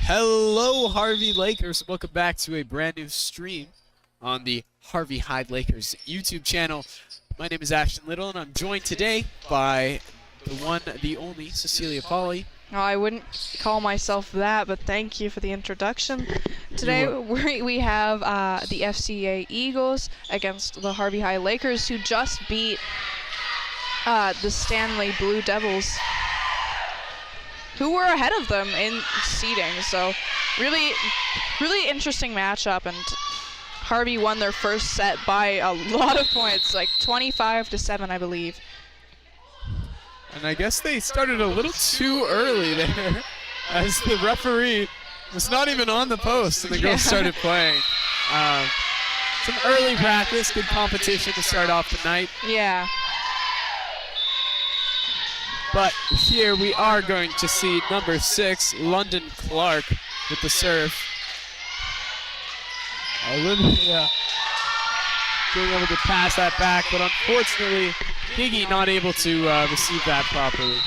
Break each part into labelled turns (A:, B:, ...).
A: Hello, Harvey Lakers. Welcome back to a brand new stream on the Harvey Hyde Lakers YouTube channel. My name is Ashton Little, and I'm joined today by the one, the only Cecilia Pauly.
B: Oh, I wouldn't call myself that, but thank you for the introduction. Today we have the FCA Eagles against the Harvey Hyde Lakers, who just beat the Stanley Blue Devils, who were ahead of them in seeding. So really interesting matchup, and Harvey won their first set by a lot of points, like 25-7, I believe.
A: And I guess they started a little too early there, as the referee was not even on the post and the girls started playing. Some early practice, good competition to start off the night.
B: Yeah.
A: But here we are going to see number 6, London Clark, with the serve. Olivia being able to pass that back, but unfortunately, Giggy not able to receive that properly.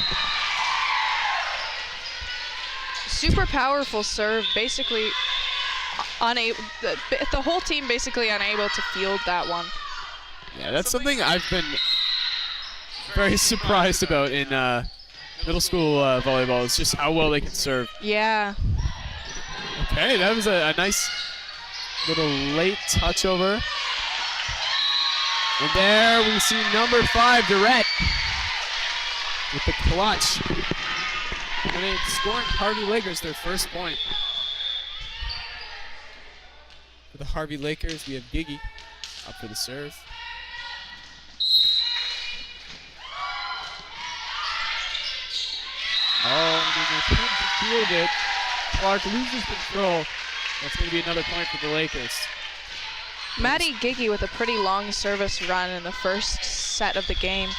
B: Super powerful serve, basically unable. The whole team basically unable to field that one.
A: Yeah, that's something I've been very surprised about in middle school volleyball. It's just how well they can serve.
B: Yeah.
A: Okay, that was a nice little late touch over. And there we see number 5, Durrett, with the clutch. And it's scoring Harvey Lakers their first point. For the Harvey Lakers, we have Giggy up for the serve. Oh, and they attempt to field it. Clark loses control. That's going to be another point for the Lakers.
B: Maddie Giggy with a pretty long service run in the first set of the game.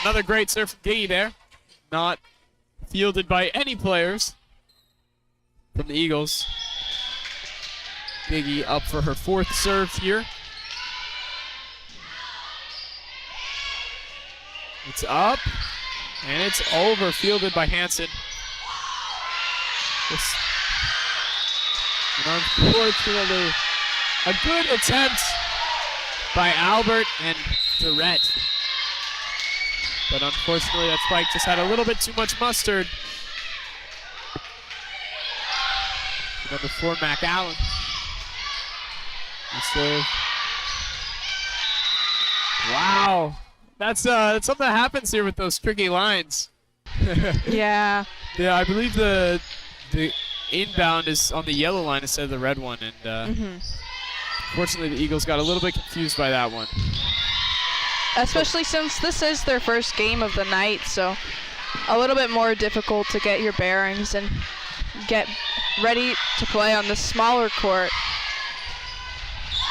A: Another great serve from Giggy there. Not fielded by any players from the Eagles. Giggy up for her 4th serve here. It's up, and it's over, fielded by Hansen. And unfortunately, a good attempt by Albert and Durrett. But unfortunately, that spike just had a little bit too much mustard. Number 4, Mac Allen. Wow. That's something that happens here with those tricky lines.
B: Yeah.
A: Yeah, I believe the inbound is on the yellow line instead of the red one, and unfortunately the Eagles got a little bit confused by that one.
B: Especially since this is their first game of the night, so a little bit more difficult to get your bearings and get ready to play on the smaller court.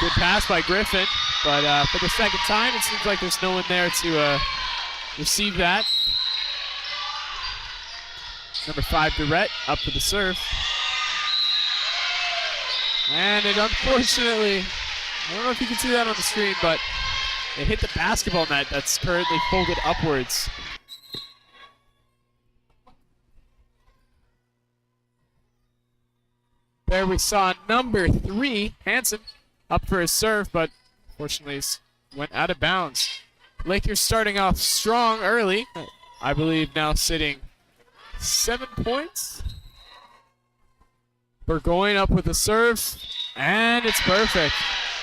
A: Good pass by Griffin, but for the second time, it seems like there's no one there to receive that. Number 5, Durrett, up for the serve. And it unfortunately, I don't know if you can see that on the screen, but it hit the basketball net that's currently folded upwards. There we saw number 3, Hansen, up for his serve, but unfortunately went out of bounds. Lakers starting off strong early. I believe now sitting 7 points. Burgoyne up with the serve, and it's perfect.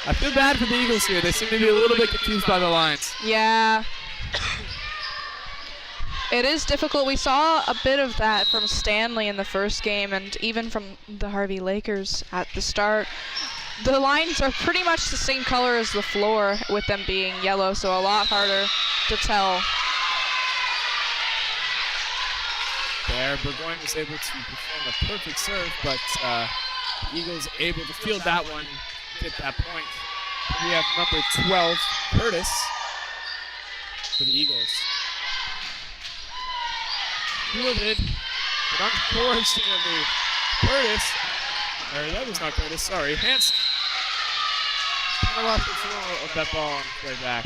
A: I feel bad for the Eagles here. They seem to be a little bit confused by the lines.
B: Yeah. It is difficult. We saw a bit of that from Stanley in the first game, and even from the Harvey Lakers at the start. The lines are pretty much the same color as the floor, with them being yellow, so a lot harder to tell.
A: There, Burgoyne was able to perform a perfect serve, but the Eagles able to field that one, get that point. We have number 12, Curtis, for the Eagles. Fielded, but unfortunately, Curtis, or that was not Curtis, sorry, Hansen kind of lost control of that ball on its way back.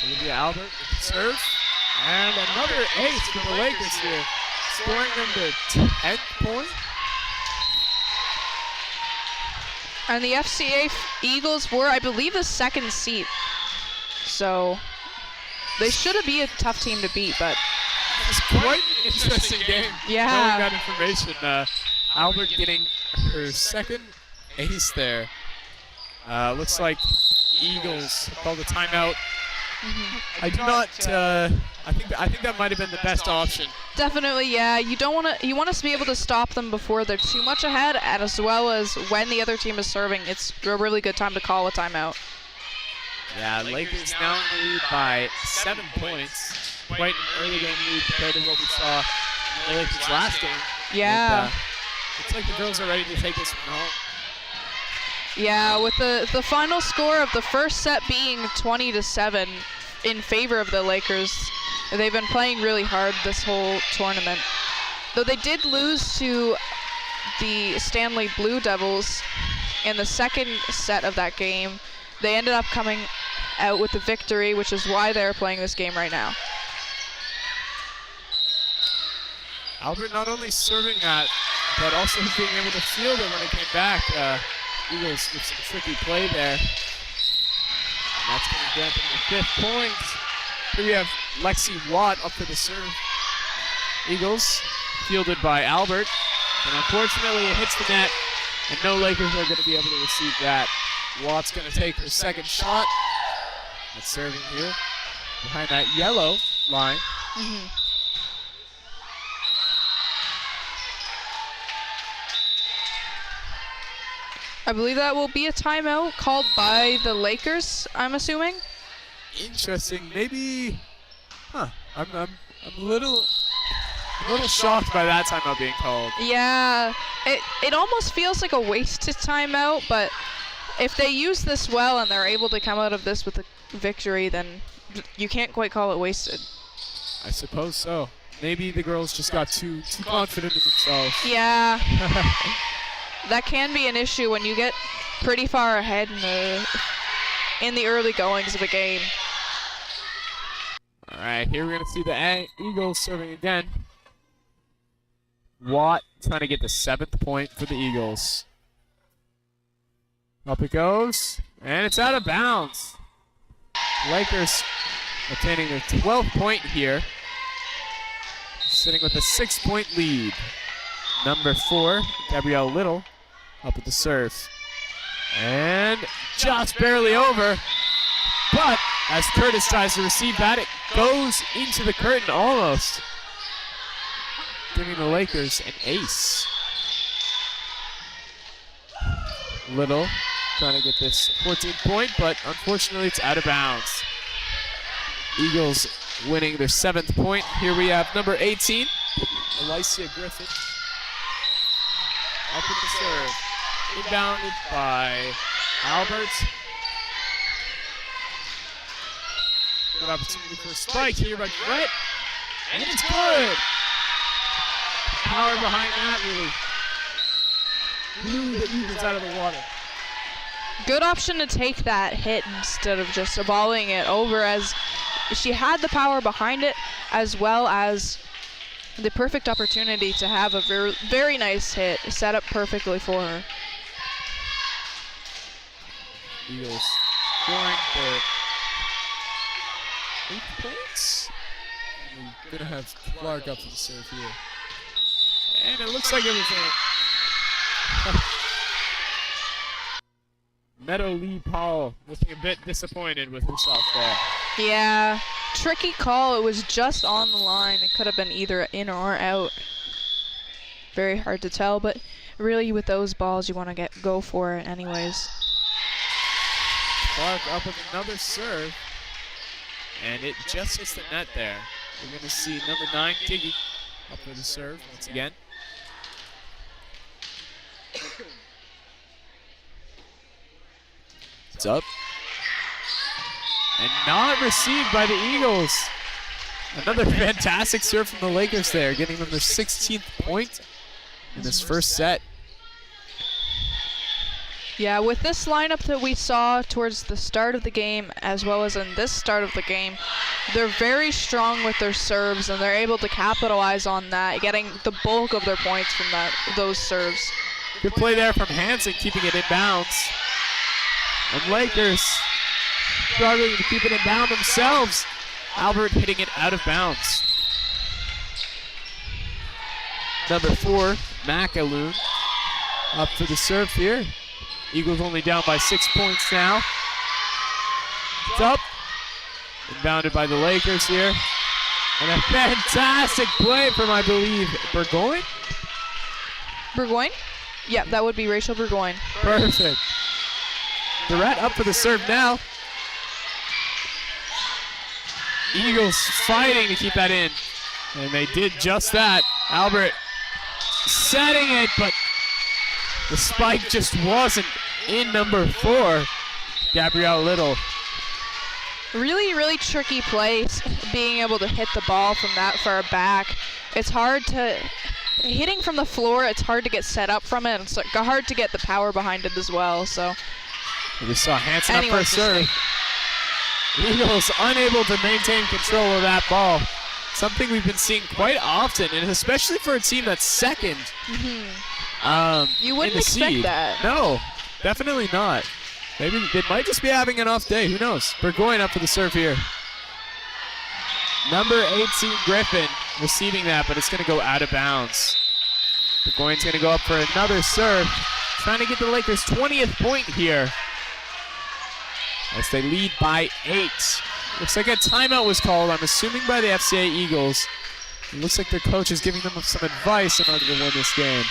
A: Olivia Albert with the serve. And another ace for the Lakers here, scoring them their 10th point.
B: And the FCA Eagles were, I believe, the second seed. So they should be a tough team to beat, but
A: it's quite an interesting game.
B: Yeah.
A: Knowing that information. Albert getting her second ace there. Looks like Eagles called a timeout. I do not. I think that might have been the best option.
B: Definitely, yeah. You don't want to. You want us to be able to stop them before they're too much ahead, and as well as when the other team is serving. It's a really good time to call a timeout.
A: Yeah, Lakers now in the lead by 7 points. Quite an early game lead compared to what we saw in the Lakers last game.
B: Yeah.
A: And, looks like the girls are ready to take this one home.
B: Yeah, with the final score of the first set being 20-7 in favor of the Lakers. They've been playing really hard this whole tournament. Though they did lose to the Stanley Blue Devils in the second set of that game, they ended up coming out with the victory, which is why they're playing this game right now.
A: Albert not only serving that, but also being able to field it when it came back. Eagles with some tricky play there. And that's going to grant them the 5th point. Here we have Lexi Watt up for the serve. Eagles fielded by Albert. And unfortunately it hits the net, and no Lakers are going to be able to receive that. Watt's going to take her second shot. That's serving here behind that yellow line.
B: I believe that will be a timeout called by the Lakers, I'm assuming.
A: Interesting. Maybe, I'm a little shocked by that timeout being called.
B: Yeah, it almost feels like a wasted timeout, but if they use this well and they're able to come out of this with a victory, then you can't quite call it wasted.
A: I suppose so. Maybe the girls just got too confident in themselves.
B: Yeah. That can be an issue when you get pretty far ahead in the early goings of a game.
A: All right, here we're going to see the Eagles serving again. Watt trying to get the 7th point for the Eagles. Up it goes, and it's out of bounds. Lakers obtaining their 12th point here, sitting with a 6-point lead. Number 4, Gabrielle Little, up at the serve. And just barely over. But as Curtis tries to receive that, it goes into the curtain almost, giving the Lakers an ace. Little trying to get this 14th point, but unfortunately it's out of bounds. Eagles winning their 7th point. Here we have number 18, Alicia Griffin. Up with the serve. Inbounded by Albert. Good opportunity for a spike here by Brett. And it's good. Power behind that really blew the Eagles out of the water.
B: Good option to take that hit instead of just volleying it over, as she had the power behind it as well as the perfect opportunity to have a very, very nice hit set up perfectly for her.
A: Eagles scoring their 8 points. We're going to have Clark up for the serve here. And it looks like it was a Meadow Lee Powell looking a bit disappointed with herself there.
B: Yeah, tricky call. It was just on the line. It could have been either in or out. Very hard to tell, but really with those balls you want to go for it anyways.
A: Clark up with another serve, and it just hits the net there. We're going to see number 9, Giggy, up for the serve once again. It's up. And not received by the Eagles. Another fantastic serve from the Lakers there, getting them their 16th point. in this first set.
B: Yeah, with this lineup that we saw towards the start of the game, as well as in this start of the game, they're very strong with their serves, and they're able to capitalize on that, getting the bulk of their points from those serves.
A: Good play there from Hansen, keeping it in bounds. And Lakers struggling to keep it in bounds themselves. Albert hitting it out of bounds. Number 4, McAloon, up for the serve here. Eagles only down by 6 points now. It's up. Inbounded by the Lakers here. And a fantastic play from, I believe, Burgoyne?
B: Burgoyne? Yeah, that would be Rachel Burgoyne.
A: Perfect. Durrett up for the serve now. Eagles fighting to keep that in. And they did just that. Albert setting it, but the spike just wasn't in number 4, Gabrielle Little.
B: Really, really tricky place, being able to hit the ball from that far back. It's hard to, hitting from the floor, it's hard to get set up from it. It's hard to get the power behind it as well, so.
A: We just saw Hansen up for a serve. Eagles unable to maintain control of that ball. Something we've been seeing quite often, and especially for a team that's second.
B: You wouldn't expect
A: seed.
B: that.
A: No, definitely not. Maybe they might just be having an off day. Who knows? Burgoyne up for the serve here. Number 18, Griffin, receiving that, but it's going to go out of bounds. Burgoyne's going to go up for another serve, trying to get the Lakers' 20th point here, as they lead by 8. Looks like a timeout was called, I'm assuming by the FCA Eagles. It looks like their coach is giving them some advice in order to win this game.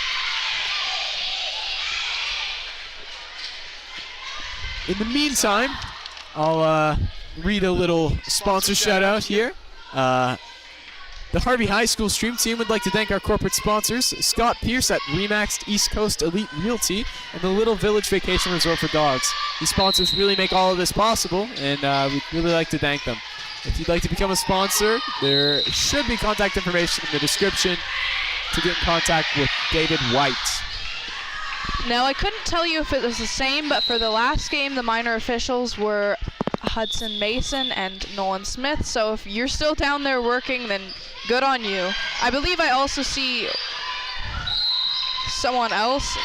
A: In the meantime, I'll read a little sponsor shout out here. The Harvey High School Stream Team would like to thank our corporate sponsors, Scott Pierce at Remaxed East Coast Elite Realty and the Little Village Vacation Resort for Dogs. These sponsors really make all of this possible, and we'd really like to thank them. If you'd like to become a sponsor, there should be contact information in the description to get in contact with David White.
B: Now, I couldn't tell you if it was the same, but for the last game, the minor officials were Hudson Mason and Nolan Smith, so if you're still down there working, then good on you. I believe I also see someone else.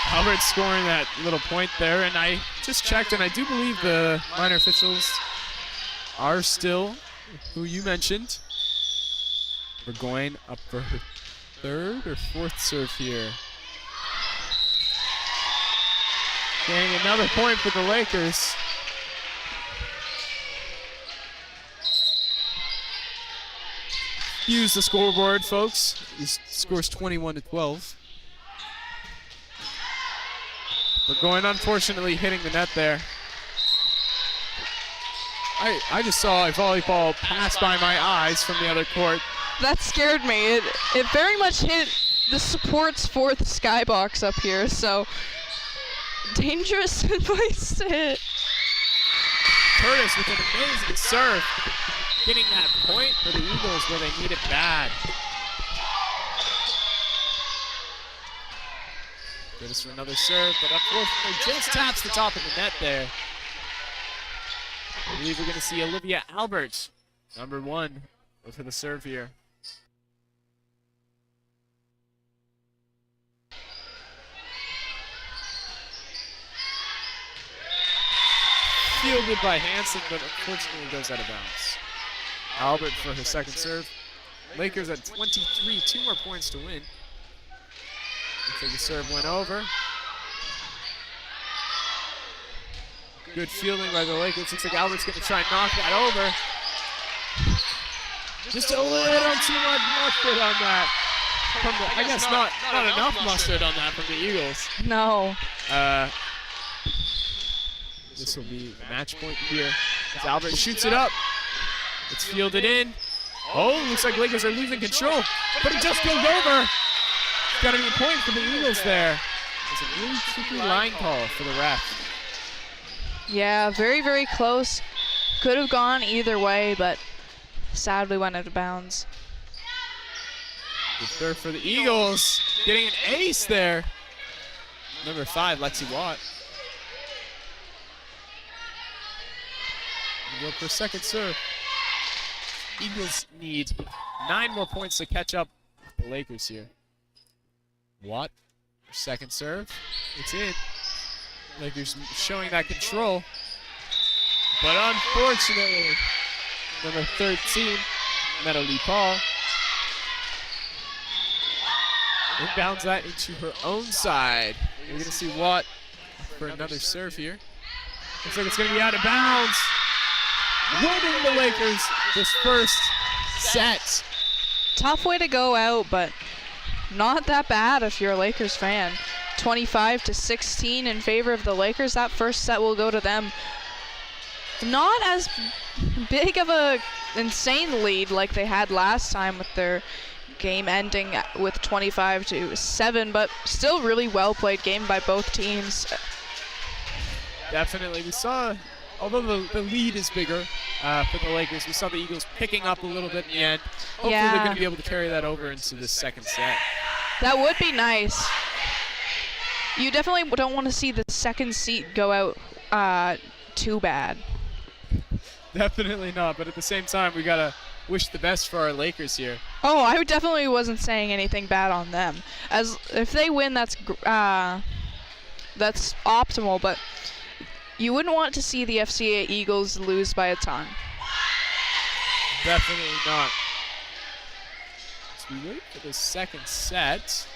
A: Albert scoring that little point there, and I just checked, and I do believe the minor officials are still who you mentioned. We're going up for her 3rd or 4th serve here. Getting another point for the Lakers. Use the scoreboard, folks. This score's 21-12. Burgoyne unfortunately hitting the net there. I just saw a volleyball pass by my eyes from the other court.
B: That scared me. It very much hit the supports for the skybox up here, so dangerous place to hit.
A: Curtis with an amazing serve, getting that point for the Eagles where they need it bad. Curtis for another serve, but unfortunately just taps the top of the net there. I believe we're going to see Olivia Albert, number 1, for the serve here. Fielded by Hansen, but unfortunately goes out of bounds. Albert for her 2nd serve. Lakers at 23, 2 more points to win. Looks like the serve went over. Good fielding by the Lakers. Looks like Albert's going to try and knock that over. Just a little too much mustard on that. I guess not enough mustard on that from the Eagles.
B: No.
A: This will be the match point here. As Albert shoots it up. It's fielded in. Oh, looks like Lakers are losing control. But it just goes over. Got to be a point for the Eagles there. It's a really tricky line call for the ref.
B: Yeah, very, very close. Could have gone either way, but sadly went out of bounds.
A: Good serve for the Eagles. Getting an ace there. Number 5, Lexi Watt. Go for second serve. Eagles need 9 more points to catch up with the Lakers here. Watt, second serve. It's in. Lakers showing that control. But unfortunately, number 13, Natalie Paul, inbounds that into her own side. We're going to see Watt for another serve here. Looks like it's going to be out of bounds. Winning the Lakers this first set.
B: Tough way to go out, but not that bad if you're a Lakers fan. 25-16 in favor of the Lakers. That first set will go to them. Not as big of a insane lead like they had last time with their game ending with 25-7, but still really well played game by both teams.
A: Definitely. We saw, although the lead is bigger for the Lakers, we saw the Eagles picking up a little bit in the end. Hopefully they're going to be able to carry that over into the second set.
B: That would be nice. You definitely don't want to see the second seat go out too bad.
A: Definitely not, but at the same time, we got to wish the best for our Lakers here.
B: Oh, I definitely wasn't saying anything bad on them. As if they win, that's optimal, but you wouldn't want to see the FCA Eagles lose by a ton.
A: Definitely not. As we wait for the second set.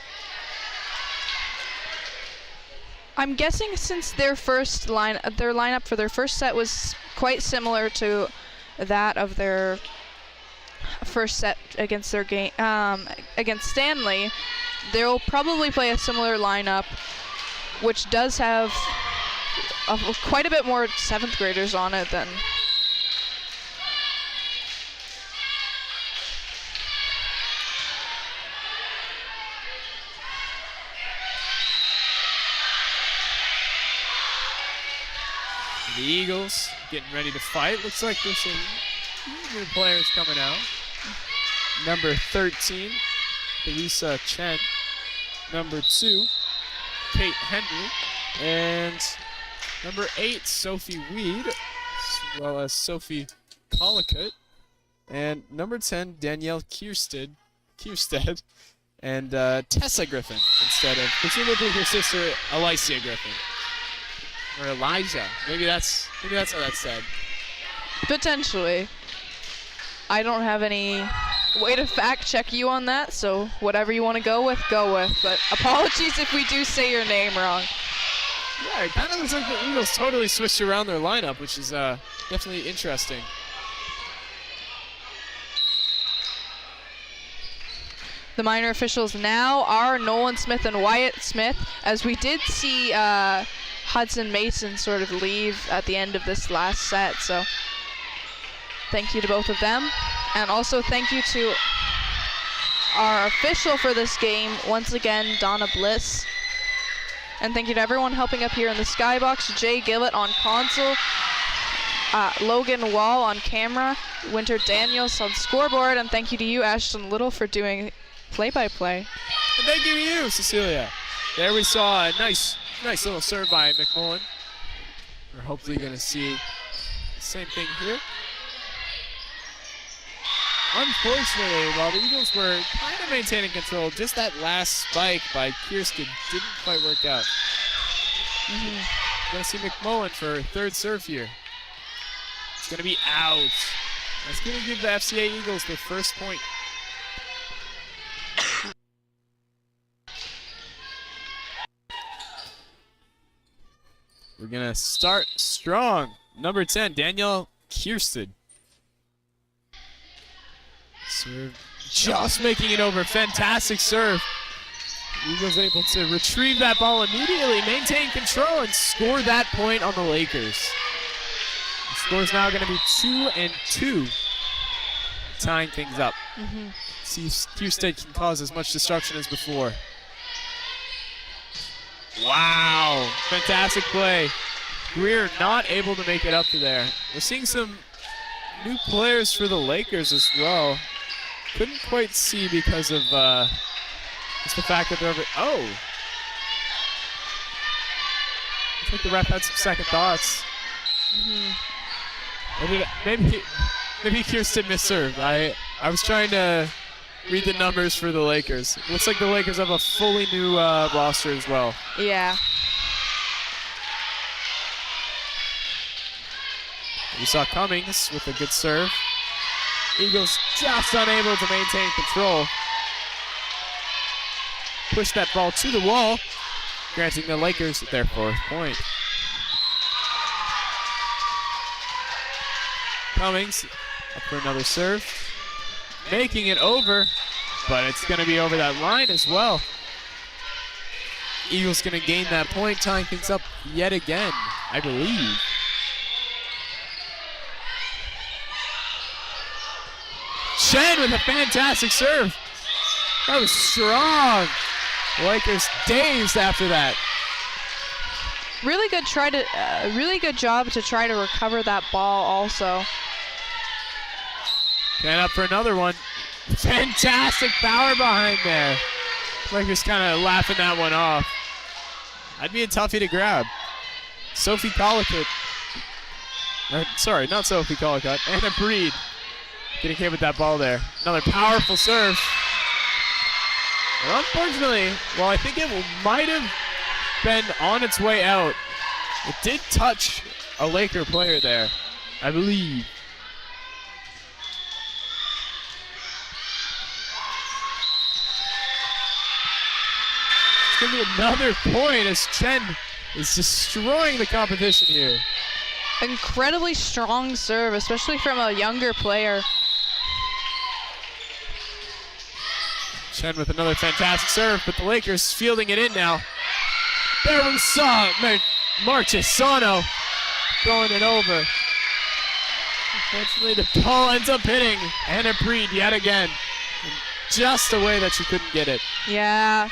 B: I'm guessing since their lineup for their first set was quite similar to that of their first set against their game against Stanley, they'll probably play a similar lineup, which does have quite a bit more 7th graders on it than.
A: The Eagles getting ready to fight. Looks like there's some new players coming out. Number 13, Elisa Chen. Number 2, Kate Henry. And number 8, Sophie Weed, as well as Sophie Collicutt. And number 10, Danielle Kierstead. And Tessa Griffin instead of presumably her sister, Alicia Griffin. Or Elijah. Maybe that's how that's said.
B: Potentially. I don't have any way to fact check you on that, so whatever you want to go with, go with. But apologies if we do say your name wrong.
A: Yeah, it kind of looks like the Eagles totally switched around their lineup, which is definitely interesting.
B: The minor officials now are Nolan Smith and Wyatt Smith, as we did see Hudson Mason sort of leave at the end of this last set, so thank you to both of them. And also thank you to our official for this game, once again, Donna Bliss. And thank you to everyone helping up here in the skybox, Jay Gillett on console, Logan Wall on camera, Winter Daniels on scoreboard, and thank you to you, Ashton Little, for doing play-by-play.
A: And thank you to you, Cecilia. There we saw a nice little serve by McMullen. We're hopefully going to see the same thing here. Unfortunately, while the Eagles were kind of maintaining control, just that last spike by Kirsten didn't quite work out. Going to see McMullen for third serve here. It's going to be out. That's going to give the FCA Eagles their first point. We're going to start strong. Number 10, Danielle Kierstead. Serve, just making it over. Fantastic serve. Eagles able to retrieve that ball immediately, maintain control, and score that point on the Lakers. The score's now going to be 2-2, tying things up. See if Kierstead can cause as much destruction as before. Wow, fantastic play. Greer not able to make it up to there. We're seeing some new players for the Lakers as well. couldn't quite see because of just the fact that they're over. Oh! I think the ref had some second thoughts. Maybe Kirsten misserved. I was trying to read the numbers for the Lakers. Looks like the Lakers have a fully new roster as well.
B: Yeah.
A: We saw Cummings with a good serve. Eagles just unable to maintain control. Push that ball to the wall, granting the Lakers their 4th point. Cummings up for another serve. Making it over, but it's going to be over that line as well. Eagles going to gain that point, tying things up yet again, I believe. Chen with a fantastic serve. That was strong. Lakers dazed after that.
B: Really good job to try to recover that ball also.
A: And up for another one. Fantastic power behind there. Lakers kind of laughing that one off. That'd be a toughie to grab. Sophie Collicutt. Sorry, not Sophie Collicutt. Anna Breed getting hit with that ball there. Another powerful serve. And unfortunately, well, I think it might have been on its way out. It did touch a Laker player there, I believe. It's going to be another point as Chen is destroying the competition here.
B: Incredibly strong serve, especially from a younger player.
A: Chen with another fantastic serve, but the Lakers fielding it in now. There we saw Marchesano throwing it over. Unfortunately, the ball ends up hitting Anna Breed yet again. Just a way that she couldn't get it.
B: Yeah.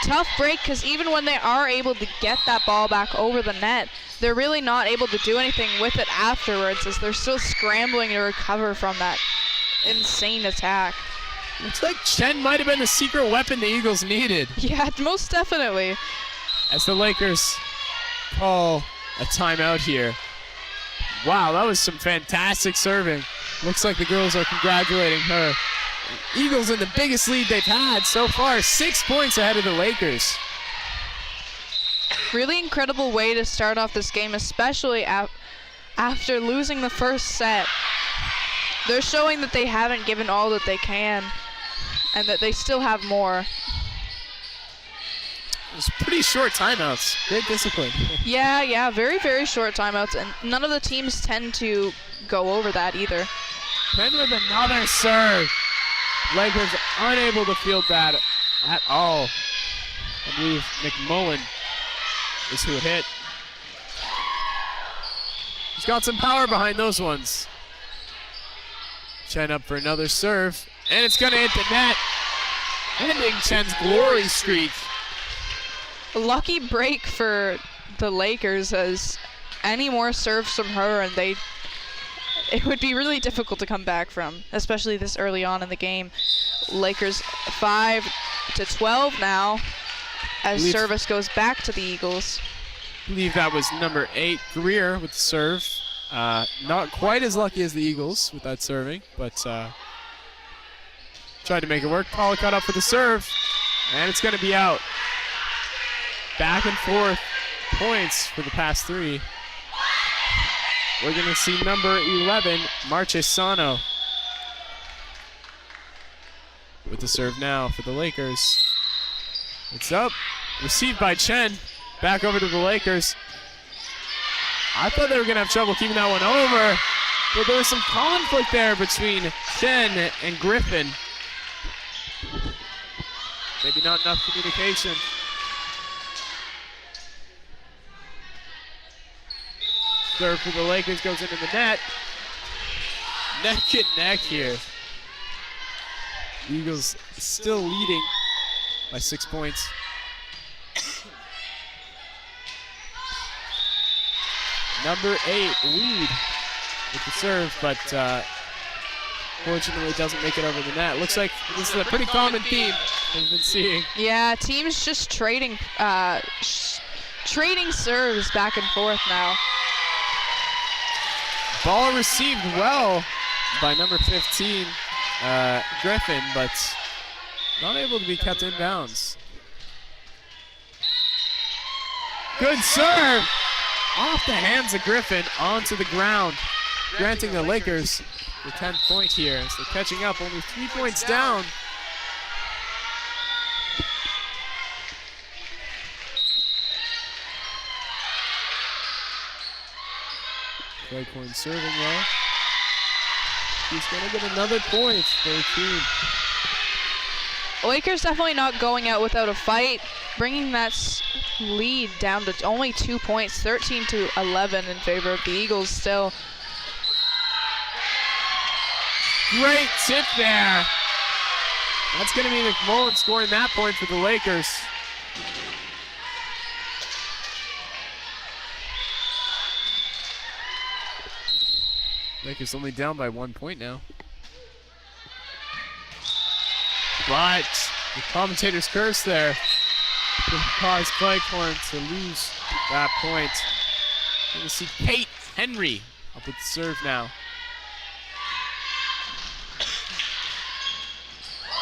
B: Tough break, because even when they are able to get that ball back over the net, they're really not able to do anything with it afterwards, as they're still scrambling to recover from that insane attack.
A: Looks like Chen might have been the secret weapon the Eagles needed.
B: Yeah, most definitely.
A: As the Lakers call a timeout here. Wow, that was some fantastic serving. Looks like the girls are congratulating her. Eagles in the biggest lead they've had so far, 6 points ahead of the Lakers.
B: Really incredible way to start off this game, especially after losing the first set. They're showing that they haven't given all that they can and that they still have more.
A: It was pretty short timeouts. Great discipline.
B: Yeah, very, very short timeouts, and none of the teams tend to go over that either.
A: Penn with another serve. Lakers unable to field that at all. I believe McMullen is who hit. He's got some power behind those ones. Chen up for another serve, and it's going to hit the net, ending Chen's glory streak.
B: Lucky break for the Lakers, as any more serves from her and it would be really difficult to come back from, especially this early on in the game. Lakers 5-12 now, as service goes back to the Eagles.
A: I believe that was number 8, Greer, with the serve. Not quite as lucky as the Eagles with that serving, but tried to make it work. Collicutt up for the serve, and it's going to be out. Back and forth points for the past 3. We're going to see number 11, Marchesano, with the serve now for the Lakers. It's up, received by Chen, back over to the Lakers. I thought they were going to have trouble keeping that one over, but there was some conflict there between Chen and Griffin. Maybe not enough communication. Serve for the Lakers goes into the net. Neck and neck here. Eagles still leading by 6 points. Number 8, Weed with the serve, but Fortunately, doesn't make it over the net. Looks like this is a pretty common theme we've been seeing.
B: Yeah, teams just trading trading serves back and forth now.
A: Ball received well by number 15, Griffin, but not able to be kept in bounds. Good serve! Off the hands of Griffin, onto the ground, granting the Lakers the 10th point here. So catching up, only 3 points down. Cleghorn serving well. He's going to get another point for the team.
B: Lakers definitely not going out without a fight, bringing that lead down to only 2 points, 13-11 in favor of the Eagles still.
A: Great tip there. That's going to be McMullen scoring that point for the Lakers. Lakers only down by 1 point now. But the commentator's curse there will cause Cleghorn to lose that point. We're going to see Kate Henry up with the serve now.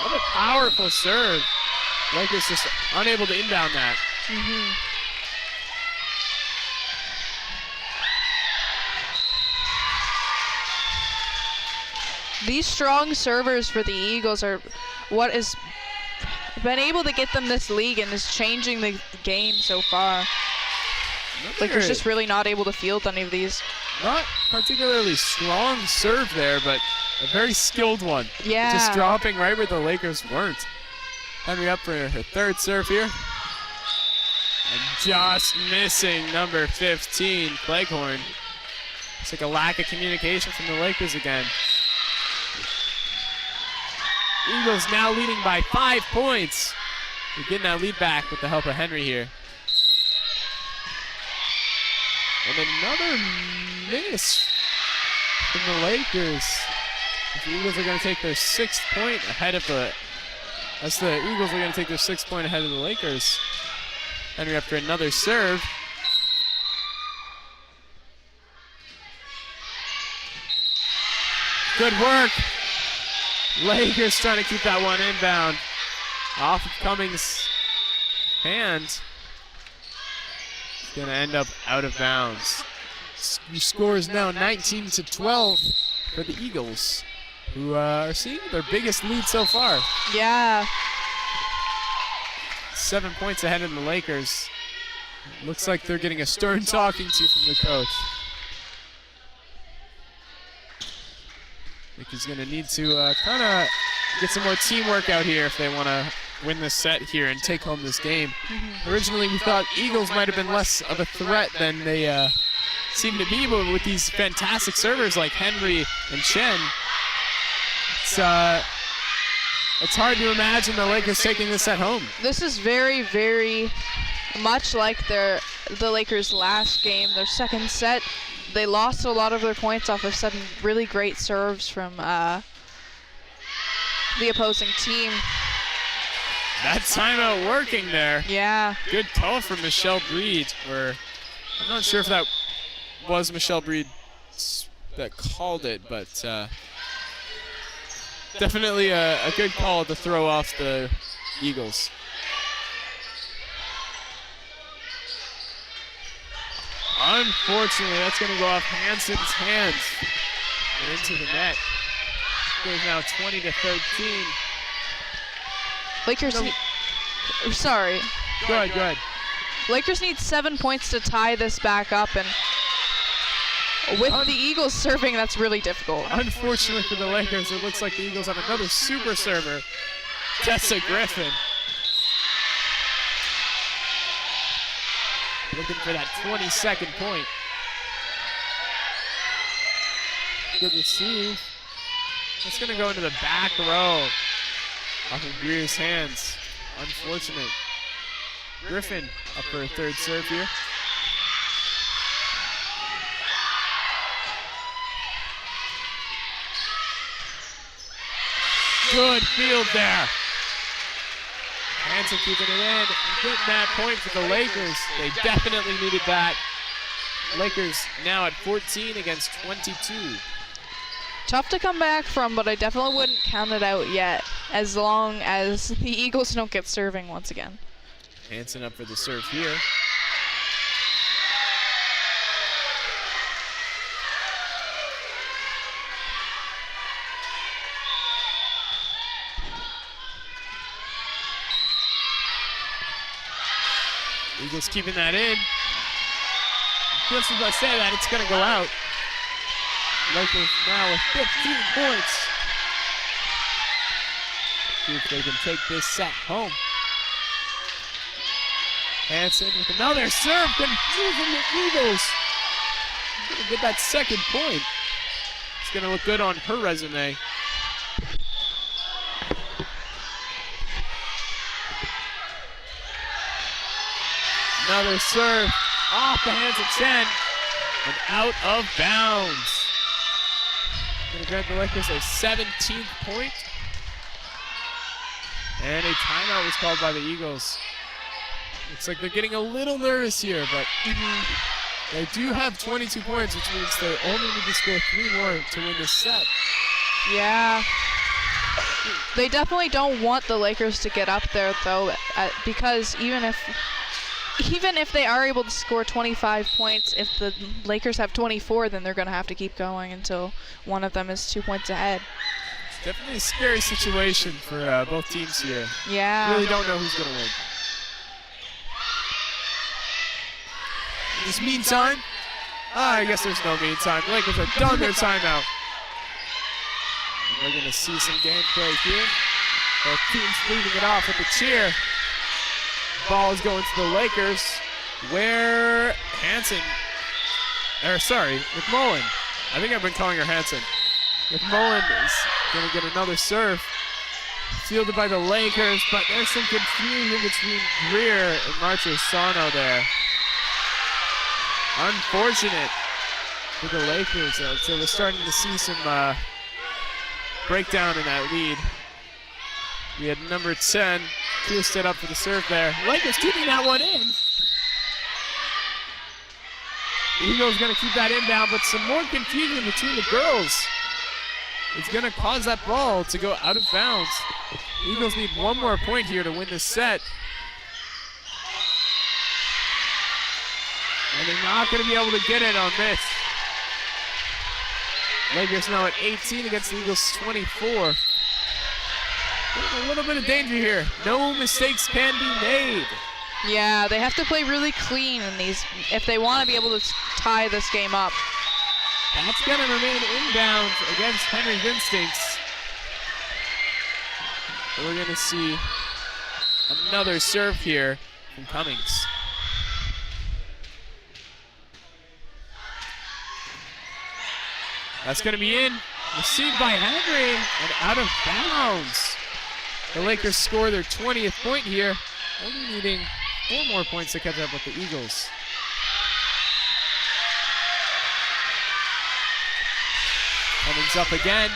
A: What a powerful serve. Lakers just unable to inbound that.
B: These strong servers for the Eagles are what has been able to get them this league and is changing the game so far. Lakers just really not able to field any of these.
A: Not particularly strong serve there, but a very skilled one.
B: Yeah.
A: Just dropping right where the Lakers weren't. Henry up for her third serve here. And just missing number 15, Cleghorn. It's like a lack of communication from the Lakers again. Eagles now leading by 5 points. They're getting that lead back with the help of Henry here. And another miss from the Lakers. The Eagles are going to take their 6th point ahead of the. That's the Eagles are going to take their 6th point ahead of the Lakers. Henry up for another serve. Good work. Lakers trying to keep that one inbound. Off of Cummings' hand. It's going to end up out of bounds. The score is now 19-12 for the Eagles, who are seeing their biggest lead so far.
B: Yeah.
A: 7 points ahead of the Lakers. Looks like they're getting a stern talking to from the coach. I think he's going to need to kind of get some more teamwork out here if they want to win this set here and take home this game. Originally, we thought Eagles might have been less of a threat than they seem to be, but with these fantastic servers like Henry and Chen, it's hard to imagine the Lakers taking this at home.
B: This is very, very much like the Lakers' last game, their second set. They lost a lot of their points off of some really great serves from the opposing team.
A: That timeout working there.
B: Yeah.
A: Good call from Michelle Breed. I'm not sure if that was Michelle Breed that called it, but definitely a good call to throw off the Eagles. Unfortunately, that's going to go off Hanson's hands and into the net. It is now 20-13.
B: Lakers need, sorry.
A: Go ahead.
B: Lakers need 7 points to tie this back up, and with the Eagles serving, that's really difficult.
A: Unfortunately for the Lakers, it looks like the Eagles have another super server, Tessa Griffin. Looking for that 22nd point. Good receive. It's going to go into the back row off of Greer's hands. Unfortunate. Griffin up for a third serve here. Good field there. Hansen keeping it in, getting that point for the Lakers. They definitely needed that. Lakers now at 14 against 22.
B: Tough to come back from, but I definitely wouldn't count it out yet, as long as the Eagles don't get serving once again.
A: Hansen up for the serve here. Eagles keeping that in. Just as I say that, it's going to go out. Lakers now with 15 points. See if they can take this set home. Hansen with another serve, confusing the Eagles. Gonna get that second point. It's going to look good on her resume. Another serve off the hands of Chen and out of bounds. Going to grant the Lakers their 17th point. And a timeout was called by the Eagles. Looks like they're getting a little nervous here, but they do have 22 points, which means they only need to score 3 more to win this set.
B: Yeah. They definitely don't want the Lakers to get up there, though, because even if they are able to score 25 points, if the Lakers have 24, then they're going to have to keep going until one of them is 2 points ahead.
A: It's definitely a scary situation for both teams here.
B: Yeah.
A: Really don't know who's going to win. This meantime, I guess there's no meantime. Lakers are done their timeout. And we're going to see some gameplay here. Both teams leading it off with a cheer. Ball is going to the Lakers, where McMullen. I think I've been calling her Hansen. McMullen is going to get another serve. Fielded by the Lakers, but there's some confusion between Greer and Marchesano there. Unfortunate for the Lakers, so we're starting to see some breakdown in that lead. We had number 10, Kuhlstedt up for the serve there. Lakers keeping that one in. The Eagles going to keep that inbound, but some more confusion between the girls. It's going to cause that ball to go out of bounds. The Eagles need one more point here to win this set. And they're not going to be able to get it on this. Lakers now at 18 against the Eagles 24. A little bit of danger here. No mistakes can be made.
B: Yeah, they have to play really clean in these if they want to be able to tie this game up.
A: That's going to remain inbounds against Henry's Instincts. We're going to see another serve here from Cummings. That's going to be in. Received by Henry and out of bounds. The Lakers score their 20th point here, only needing 4 more points to catch up with the Eagles. Cummings up again.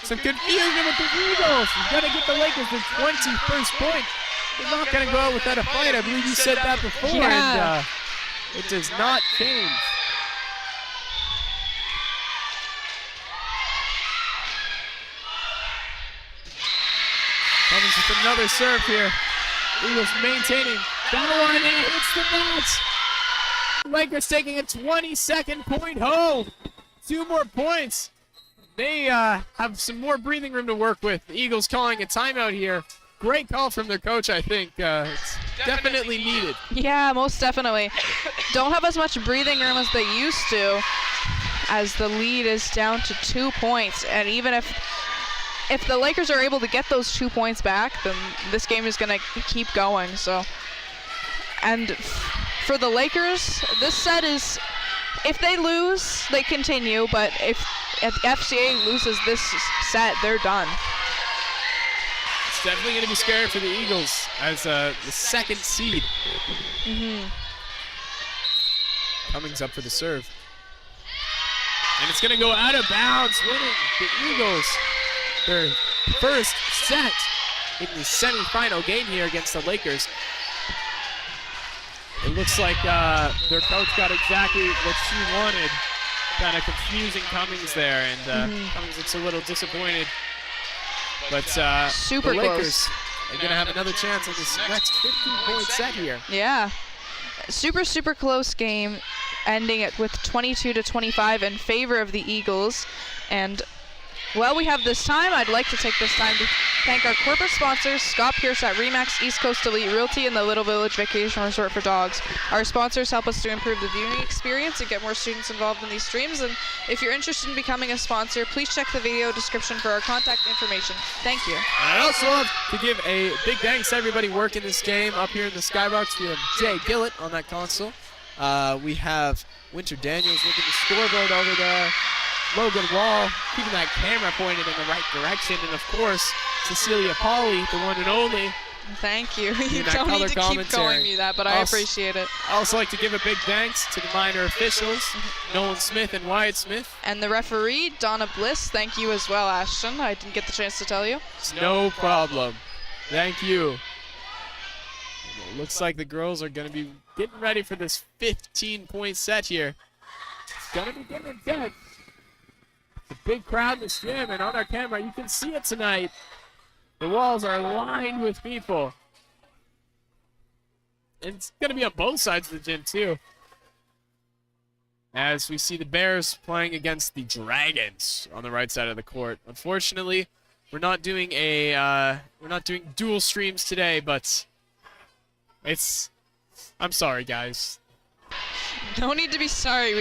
A: Some confusion with the Eagles. He's got to get the Lakers their 21st point. They're not going to go out without a fight. I believe you said that before, and it does not change. Cummings with another serve here. Eagles maintaining. That one, and it hits the net. Lakers taking a 22nd point home. 2 more points. They have some more breathing room to work with. The Eagles calling a timeout here. Great call from their coach, I think. It's definitely needed.
B: Yeah, most definitely. Don't have as much breathing room as they used to, as the lead is down to 2 points. And even if the Lakers are able to get those 2 points back, then this game is going to keep going. So, and for the Lakers, this set is, if they lose, they continue. But if FCA loses this set, they're done.
A: It's definitely going to be scary for the Eagles as the second seed. Cummings up for the serve. And it's going to go out of bounds, winning the Eagles their first set in the semifinal game here against the Lakers. It looks like their coach got exactly what she wanted. Kind of confusing Cummings there, and Cummings looks a little disappointed. But
B: super
A: the Lakers
B: close.
A: are going to have another chance on this next 15-point set here.
B: Yeah. Super close game, ending it with 22-25 in favor of the Eagles. And while we have this time, I'd like to take this time to thank our corporate sponsors, Scott Pierce at Remax, East Coast Elite Realty, and the Little Village Vacation Resort for Dogs. Our sponsors help us to improve the viewing experience and get more students involved in these streams. And if you're interested in becoming a sponsor, please check the video description for our contact information. Thank you.
A: I'd also love to give a big thanks to everybody working this game up here in the skybox. We have Jay Gillett on that console. We have Winter Daniels looking at the scoreboard over there. Logan Wall keeping that camera pointed in the right direction. And, of course, Cecilia Pauly, the one and only.
B: Thank you. You
A: that
B: don't
A: color
B: need to
A: commentary.
B: keep calling me that, but I appreciate it.
A: I also like to give a big thanks to the minor officials, Nolan Smith and Wyatt Smith.
B: And the referee, Donna Bliss, thank you as well, Ashton. I didn't get the chance to tell you.
A: It's no problem. Thank you. It looks like the girls are going to be getting ready for this 15-point set here. It's going to be getting intense. It's a big crowd in this gym, and on our camera, you can see it tonight. The walls are lined with people. And it's going to be on both sides of the gym, too. As we see the Bears playing against the Dragons on the right side of the court. Unfortunately, we're not doing dual streams today, but I'm sorry, guys.
B: No need to be sorry.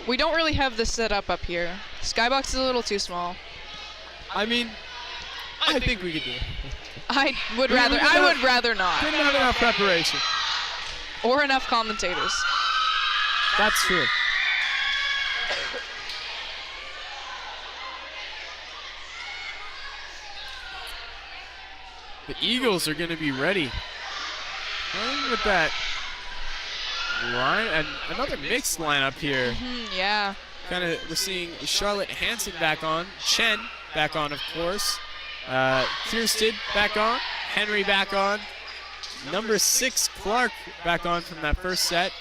B: We don't really have this set up here. Skybox is a little too small.
A: I mean, I think we could do it.
B: I would rather not.
A: Didn't have enough preparation.
B: Or enough commentators.
A: That's true. The Eagles are going to be ready. Playing with that line, and another mixed lineup here.
B: Yeah.
A: We're seeing Charlotte Hansen back on, Chen back on, of course. Kirsten back on, Henry back on, number 6 Clark back on from that first set,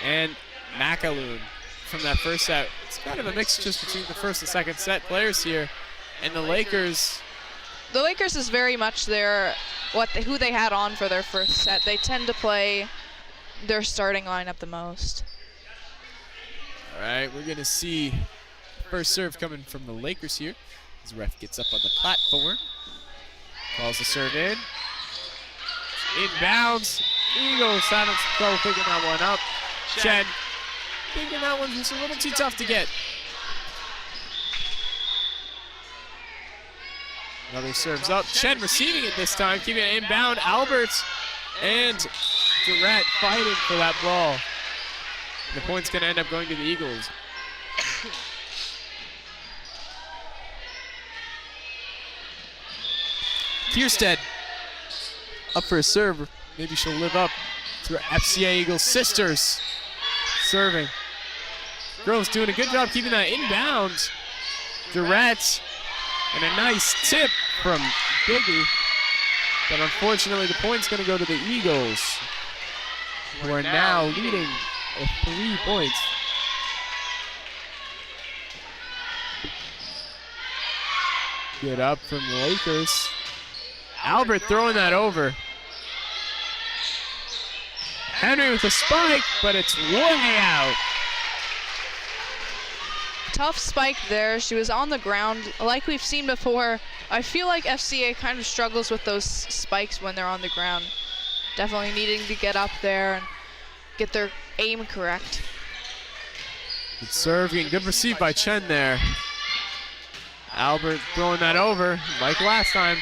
A: and McAloon from that first set. It's kind of a mix just between the first and second set players here, and the Lakers.
B: The Lakers is very much who they had on for their first set. They tend to play their starting lineup the most.
A: All right, we're gonna see first serve coming from the Lakers here. As the ref gets up on the platform, calls the serve in. Inbounds. Eagles having some trouble picking that one up. Chen thinking that one's just a little too tough to get. Another serves up. Chen receiving it this time, keeping it inbound. Albert and Durrett fighting for that ball. The point's going to end up going to the Eagles. Kierstead up for a serve. Maybe she'll live up to her FCA Eagles sisters serving. Girls doing a good job keeping that inbound. Durrett and a nice tip from Biggie. But unfortunately, the point's going to go to the Eagles, who are now leading with 3 points. Good up from the Lakers. Albert throwing that over. Henry with a spike, but it's way out.
B: Tough spike there. She was on the ground. Like we've seen before, I feel like FCA kind of struggles with those spikes when they're on the ground. Definitely needing to get up there and get their aim correct.
A: Good serve, getting good receive by Chen there. Albert throwing that over like last time.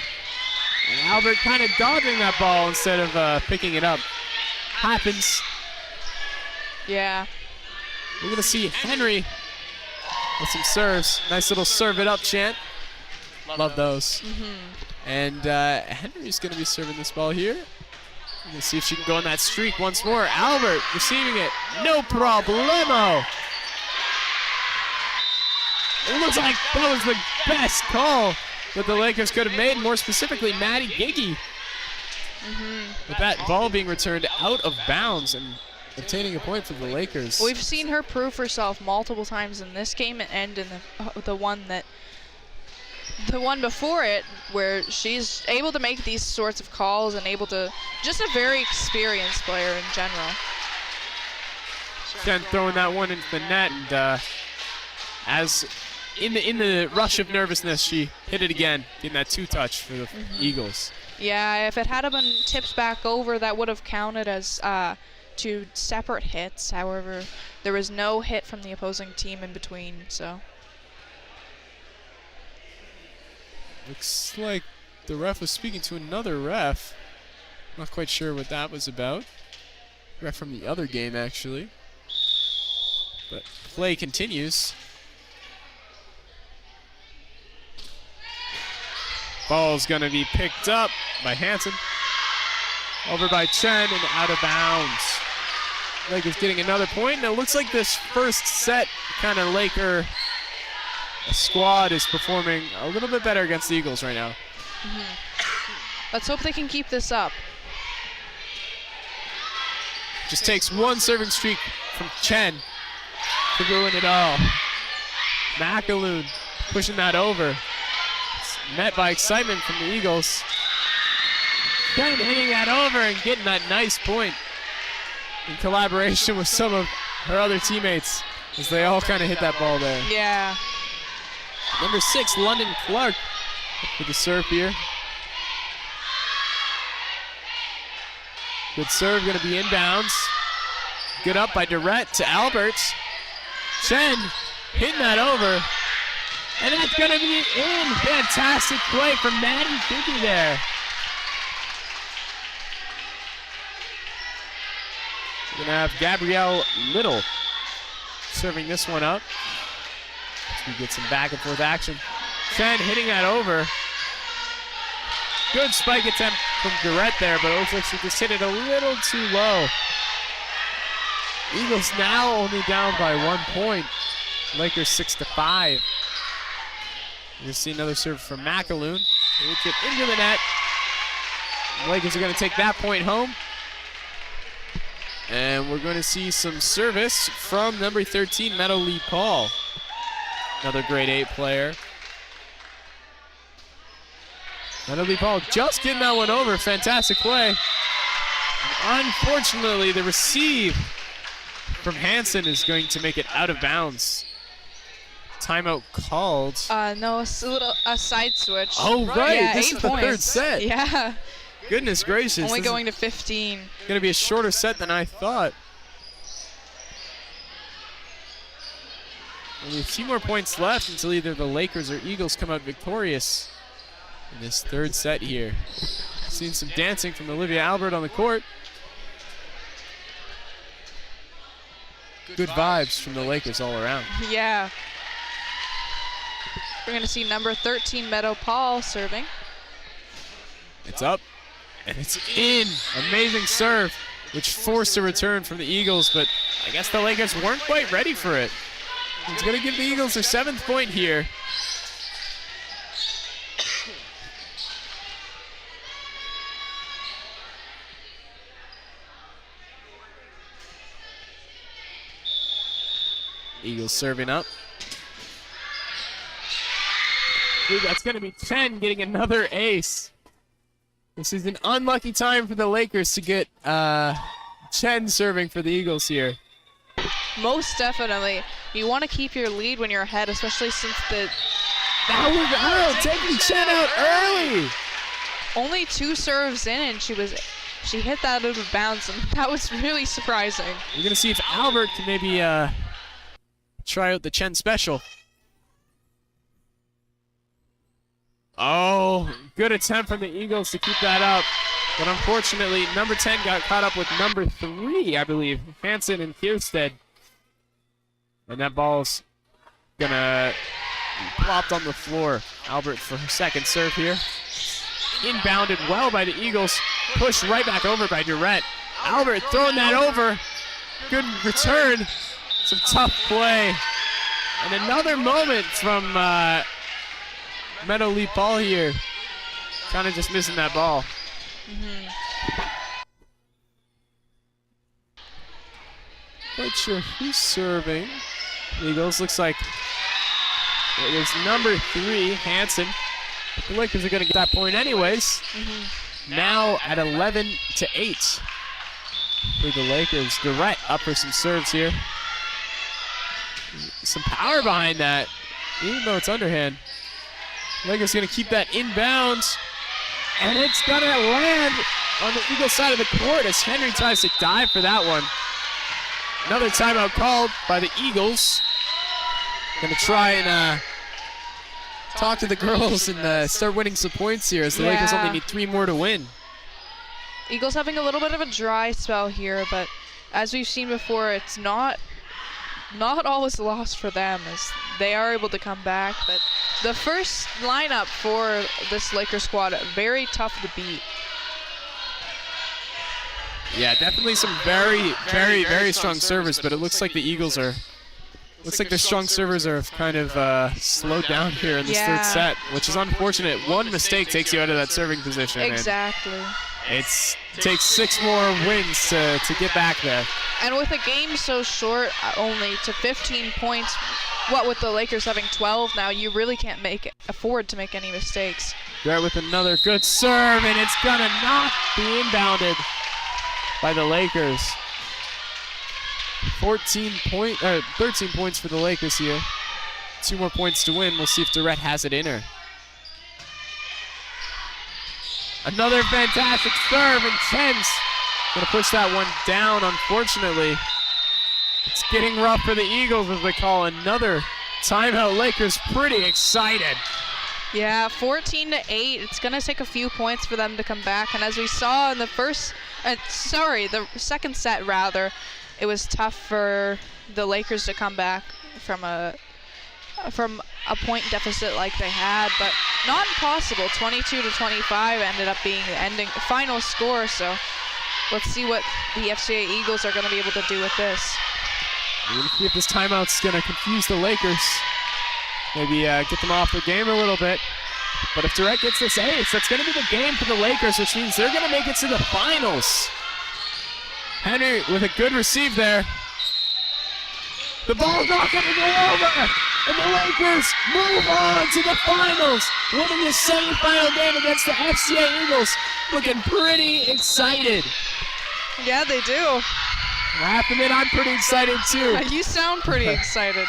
A: And Albert kind of dodging that ball instead of picking it up. Happens.
B: Yeah.
A: We're going to see Henry with some serves. Nice little serve it up chant. Love those. And Henry's going to be serving this ball here. We're going to see if she can go on that streak once more. Albert receiving it. No problemo. It looks like that was the best call that the Lakers could have made, more specifically Maddie Giggy. With that ball being returned out of bounds and obtaining a point for the Lakers.
B: We've seen her prove herself multiple times in this game and in the one before it, where she's able to make these sorts of calls and able to, just a very experienced player in general.
A: Jen throwing that one into the net, and as in the rush of nervousness, she hit it again, getting that 2-touch for the Eagles.
B: Yeah, if it had been tipped back over, that would have counted as 2 separate hits. However, there was no hit from the opposing team in between, so.
A: Looks like the ref was speaking to another ref. Not quite sure what that was about. Ref from the other game, actually. But play continues. Ball's going to be picked up by Hansen. Over by Chen and out of bounds. Lakers getting another point. And it looks like this first set kind of Laker squad is performing a little bit better against the Eagles right now.
B: Let's hope they can keep this up.
A: Just takes one serving streak from Chen to ruin it all. McAloon pushing that over. It's met by excitement from the Eagles. Chen hitting that over and getting that nice point in collaboration with some of her other teammates as they all kind of hit that ball there.
B: Yeah.
A: Number 6, London Clark with the serve here. Good serve, going to be inbounds. Good up by Durrett to Alberts. Chen hitting that over. And that's going to be in. Fantastic play from Maddie Giggy there. We're going to have Gabrielle Little serving this one up. We get some back and forth action. Chen hitting that over. Good spike attempt from Durrett there, but it looks like she just hit it a little too low. Eagles now only down by 1 point. Lakers 6-5. You'll see another serve from McAloon. Hits it into the net. The Lakers are going to take that point home. And we're going to see some service from number 13, Meadow Lee Paul. Another grade 8 player. Meadow Lee Paul just getting that one over. Fantastic play. Unfortunately, the receive from Hansen is going to make it out of bounds. Timeout called.
B: No, it's a side switch.
A: Oh, right.
B: Yeah,
A: this is the third set.
B: Yeah.
A: Goodness gracious.
B: Only going to 15.
A: Going to be a shorter set than I thought. Only a few more points left until either the Lakers or Eagles come out victorious in this third set here. Seen some dancing from Olivia Albert on the court. Good vibes from the Lakers all around.
B: Yeah. We're going to see number 13, Meadow Paul, serving.
A: It's up, and it's in. Amazing serve, which forced a return from the Eagles, but I guess the Lakers weren't quite ready for it. It's going to give the Eagles their 7th point here. Eagles serving up. Dude, that's going to be Chen getting another ace. This is an unlucky time for the Lakers to get Chen serving for the Eagles here.
B: Most definitely. You want to keep your lead when you're ahead, especially since the...
A: That was out, taking Chen out early.
B: Only 2 serves in, and she hit that out of bounds, and that was really surprising.
A: We're going to see if Albert can maybe try out the Chen special. Oh, good attempt from the Eagles to keep that up. But unfortunately, number 10 got caught up with number 3, I believe, Hansen and Kierstead. And that ball's gonna be plopped on the floor. Albert for her second serve here. Inbounded well by the Eagles. Pushed right back over by Durrett. Albert throwing that over. Good return. Some tough play. And another moment from Meadow Leap ball here. Kind of just missing that ball. Quite sure who's serving. Eagles looks like it was number 3, Hansen. The Lakers are going to get that point anyways. Now at 11-8 for the Lakers. Durrett up for some serves here. Some power behind that, even though it's underhand. Lakers going to keep that inbounds, and it's going to land on the Eagles side of the court as Henry tries to dive for that one. Another timeout called by the Eagles. Going to try and talk to the girls and start winning some points here, as the Lakers only need 3 more to win.
B: Eagles having a little bit of a dry spell here, but as we've seen before, it's not always lost for them, as they are able to come back. But the first lineup for this Lakers squad, very tough to beat.
A: Yeah, definitely some very strong servers, but it looks like the Eagles are, looks like their strong servers are kind of slowed down here in this third set, which is unfortunate. One mistake takes you out of that serving position.
B: Exactly.
A: It takes 6 more wins to get back there.
B: And with a game so short, only to 15 points, what with the Lakers having 12 now, you really can't afford to make any mistakes.
A: There with another good serve, and it's gonna not be inbounded by the Lakers. 13 points for the Lakers here. 2 more points to win. We'll see if Durrett has it in her. Another fantastic serve, intense. Gonna push that one down, unfortunately. It's getting rough for the Eagles as they call another timeout. Lakers pretty excited.
B: Yeah, 14-8. It's gonna take a few points for them to come back. And as we saw in the the second set rather, it was tough for the Lakers to come back from a point deficit like they had, but not impossible. 22-25 ended up being the final score, so let's see what the FCA Eagles are going to be able to do with this.
A: We're going to see if this timeout's going to confuse the Lakers. Maybe get them off the game a little bit. But if Durrett gets this ace, that's going to be the game for the Lakers, which means they're going to make it to the finals. Henry with a good receive there. The ball's not going to go over. And the Lakers move on to the finals, winning the semifinal game against the FCA Eagles. Looking pretty excited.
B: Yeah, they do.
A: I have to admit, I'm pretty excited too.
B: You sound pretty excited.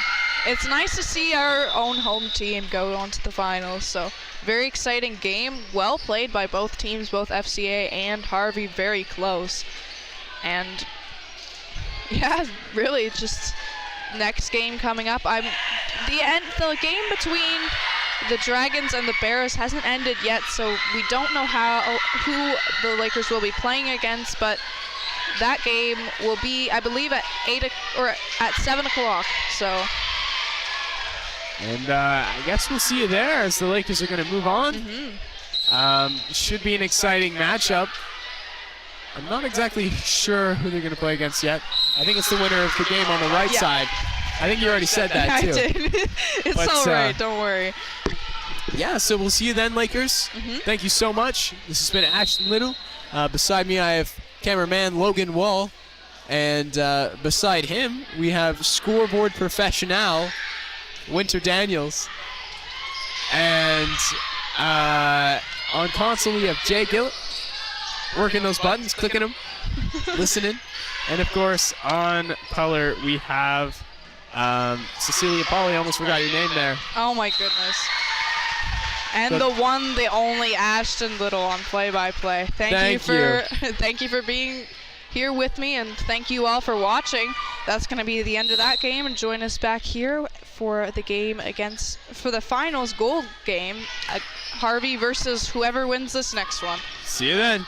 B: It's nice to see our own home team go on to the finals. So, very exciting game. Well played by both teams, both FCA and Harvey. Very close. And yeah, really just next game coming up. The game between the Dragons and the Bears hasn't ended yet, so we don't know who the Lakers will be playing against, but that game will be, I believe, at 7 o'clock. So. And
A: I guess we'll see you there as the Lakers are going to move on. Should be an exciting matchup. I'm not exactly sure who they're going to play against yet. I think it's the winner of the game on the right side. I think you already said that, too.
B: I did. It's all right. Don't worry.
A: Yeah, so we'll see you then, Lakers. Thank you so much. This has been Ashton Little. Beside me, I have cameraman Logan Wall. And beside him, we have scoreboard professional Winter Daniels. And on console, we have Jay Gillett, working those buttons, clicking them, listening. And, of course, on color, we have Cecilia Polly. Almost forgot your name there.
B: Oh, my goodness. And the only Ashton Little on play-by-play. Thank you for being here with me, and thank you all for watching. That's going to be the end of that game, and join us back here for the game for the finals gold game, Harvey versus whoever wins this next one.
A: See you then.